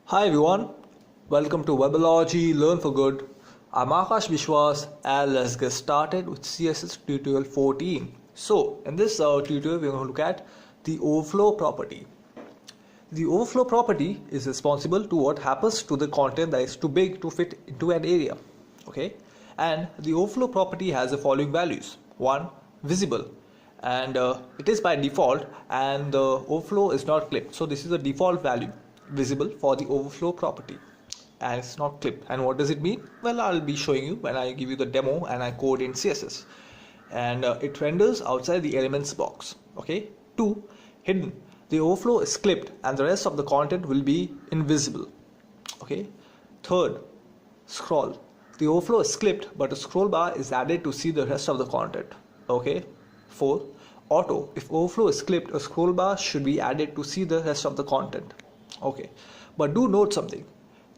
Hi everyone, welcome to Webology Learn for Good. I'm Aakash Biswas and let's get started with CSS tutorial 14. So in this tutorial we're going to look at the overflow property. The overflow property is responsible to what happens to the content that is too big to fit into an area. Okay, and the overflow property has the following values. 1. Visible, and it is by default, and the overflow is not clipped. So this is the default value, visible, for the overflow property, and it's not clipped. And what does it mean? Well, I'll be showing you when I give you the demo and I code in CSS. And it renders outside the elements box. Okay. 2. Hidden, the overflow is clipped and the rest of the content will be invisible. Okay. 3rd, scroll, the overflow is clipped but a scroll bar is added to see the rest of the content. Okay. 4. Auto, if overflow is clipped, a scroll bar should be added to see the rest of the content. Okay, but do note something.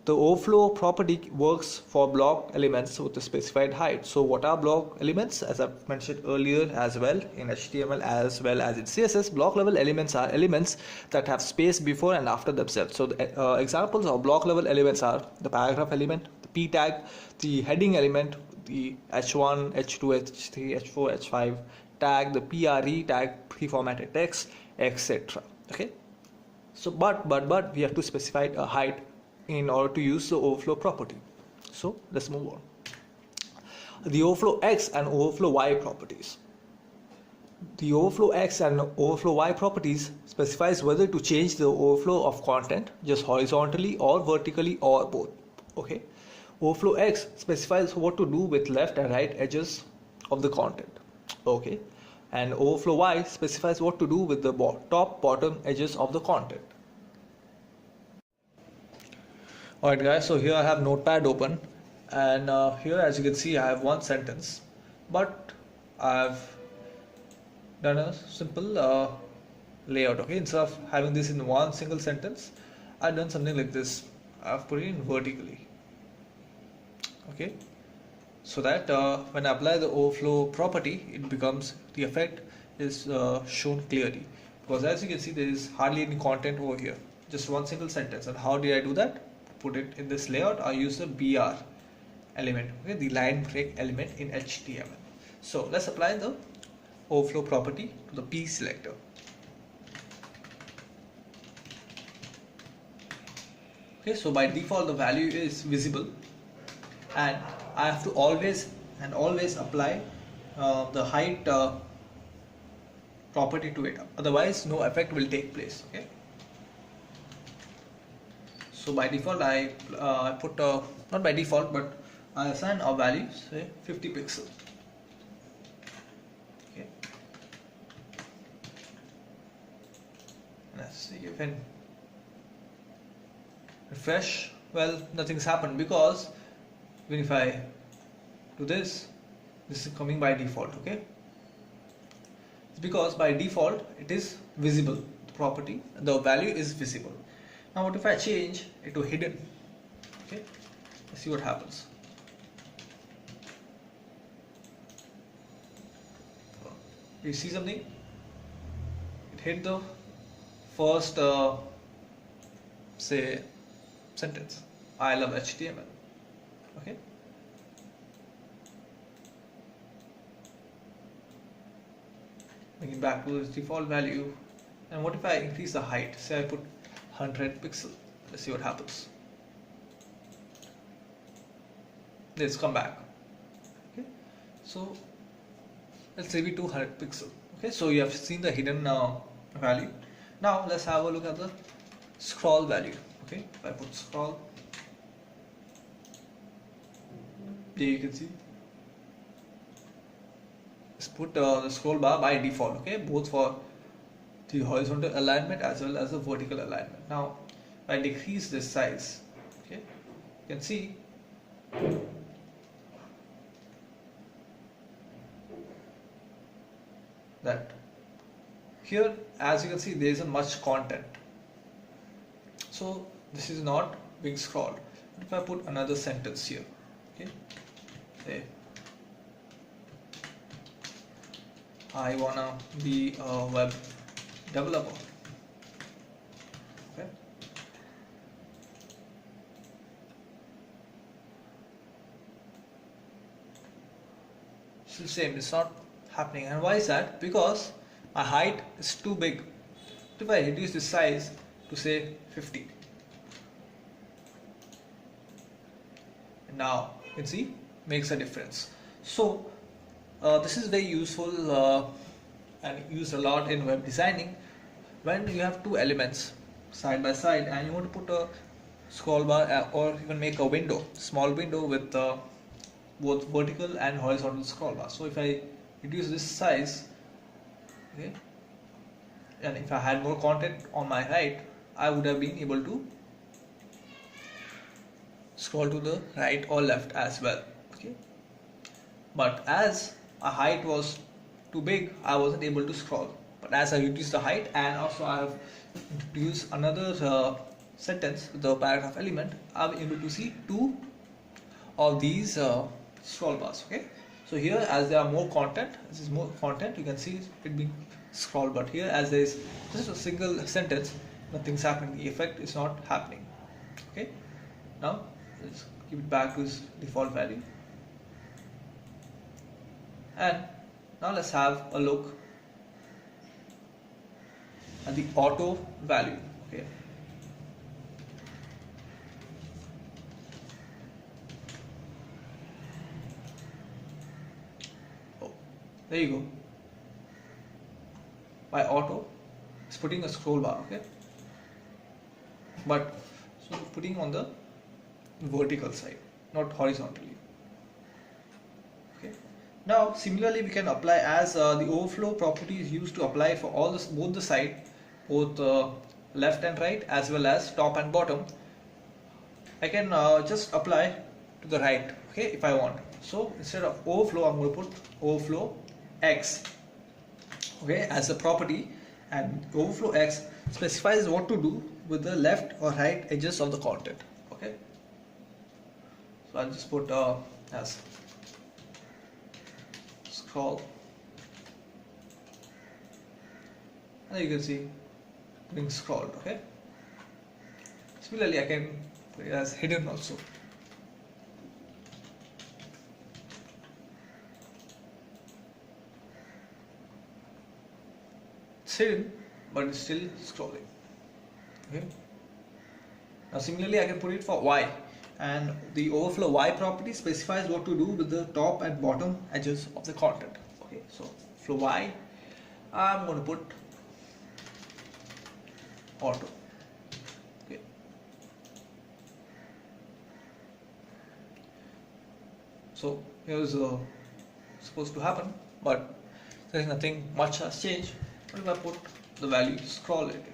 The overflow property works for block elements with a specified height. So what are block elements? As I've mentioned earlier as well in HTML as well as in CSS, block level elements are elements that have space before and after themselves. So the examples of block level elements are the paragraph element, the p tag, the heading element, the h1, h2, h3, h4, h5 tag, the pre tag, pre-formatted text, etc. Okay. So but we have to specify a height in order to use the overflow property. So let's move on. The overflow-x and overflow-y properties. The overflow-x and overflow-y properties specifies whether to change the overflow of content just horizontally or vertically or both. Okay. Overflow-x specifies what to do with left and right edges of the content. Okay. And overflow-y specifies what to do with the top bottom edges of the content. Alright guys, so here I have Notepad open, and here as you can see I have one sentence, but I've done a simple layout. Okay, instead of having this in one single sentence, I've done something like this. I've put it in vertically. Okay, so that when I apply the overflow property, it becomes, the effect is shown clearly, because as you can see there is hardly any content over here, just one single sentence. And how did I do that? Put it in this layout. I use the BR element, okay, the line break element in HTML. So let's apply the overflow property to the P selector. Okay, so by default the value is visible, and I have to always apply the height property to it, otherwise no effect will take place. Okay, so by default I put not by default, but I assign a value, say 50 pixels. Okay, let's see, you can refresh. Well, nothing's happened, because even if I do this, this is coming by default. Okay, it's because by default it is visible, the property, the value is visible. Now what if I change it to hidden? Okay, let's see what happens. You see something? It hit the first say sentence, I love HTML. Okay, bring it back to its default value. And what if I increase the height? Say I put 100 pixels. Let's see what happens. Let's come back. Okay, so let's say we 200 pixels. Okay, so you have seen the hidden value. Now let's have a look at the scroll value. Okay, if I put scroll, there you can see, let's put the scroll bar by default. Okay, both for the horizontal alignment as well as the vertical alignment. Now if I decrease this size, okay, you can see that here, as you can see, there isn't much content, so this is not being scrolled. If I put another sentence here, okay, say I wanna be a web developer. Okay, still same, it's not happening. And why is that? Because my height is too big. If I reduce the size to say 50, and now you can see makes a difference. So this is very useful and used a lot in web designing when you have two elements side by side and you want to put a scroll bar or even make a window, small window with both vertical and horizontal scroll bar. So if I reduce this size, okay, and if I had more content on my right, I would have been able to scroll to the right or left as well. Okay, but as a height was too big, I wasn't able to scroll. But as I reduced the height and also I have introduced another sentence with the paragraph element, I'm able to see two of these scroll bars. Okay, so here as there are more content, this is more content, you can see it being scrolled. But here as there is just a single sentence, nothing's happening. The effect is not happening. Okay, now let's keep it back to its default value. And now let's have a look at the auto value. Okay, oh, there you go. By auto, it's putting a scroll bar. Okay, but so putting on the vertical side, not horizontally. Okay. Now similarly we can apply as the overflow property is used to apply for all this, both the side, both left and right as well as top and bottom. I can just apply to the right, okay, if I want. So instead of overflow, I'm going to put overflow-x, okay, as a property, and overflow-x specifies what to do with the left or right edges of the content. Okay, so I'll just put as scroll, and you can see being scrolled. Okay, similarly I can put it as hidden also. It's hidden, but it's still scrolling. Okay, now similarly I can put it for y, and the overflow y property specifies what to do with the top and bottom edges of the content. Okay, so flow y, I'm going to put auto. Okay, so here's supposed to happen, but there's nothing much has changed. What if I put the value scroll edit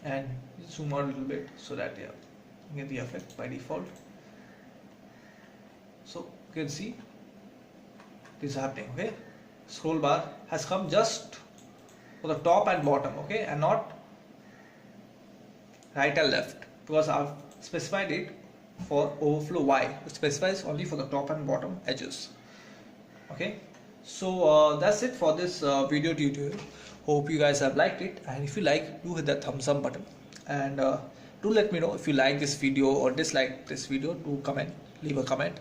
and zoom out a little bit so that you get the effect by default. So you can see this is happening. Okay, scroll bar has come just for the top and bottom, okay, and not right and left, because I've specified it for overflow y, which specifies only for the top and bottom edges. Okay, so that's it for this video tutorial. Hope you guys have liked it, and if you like, do hit that thumbs up button, and do let me know if you like this video or dislike this video. Do comment, leave a comment,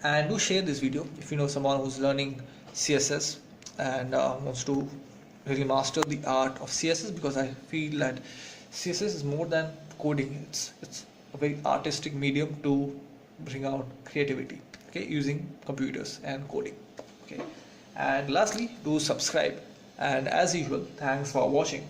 and do share this video if you know someone who's learning CSS and wants to really master the art of CSS, because I feel that CSS is more than coding. It's a very artistic medium to bring out creativity, okay, using computers and coding. Okay, and lastly, do subscribe, and as usual, thanks for watching.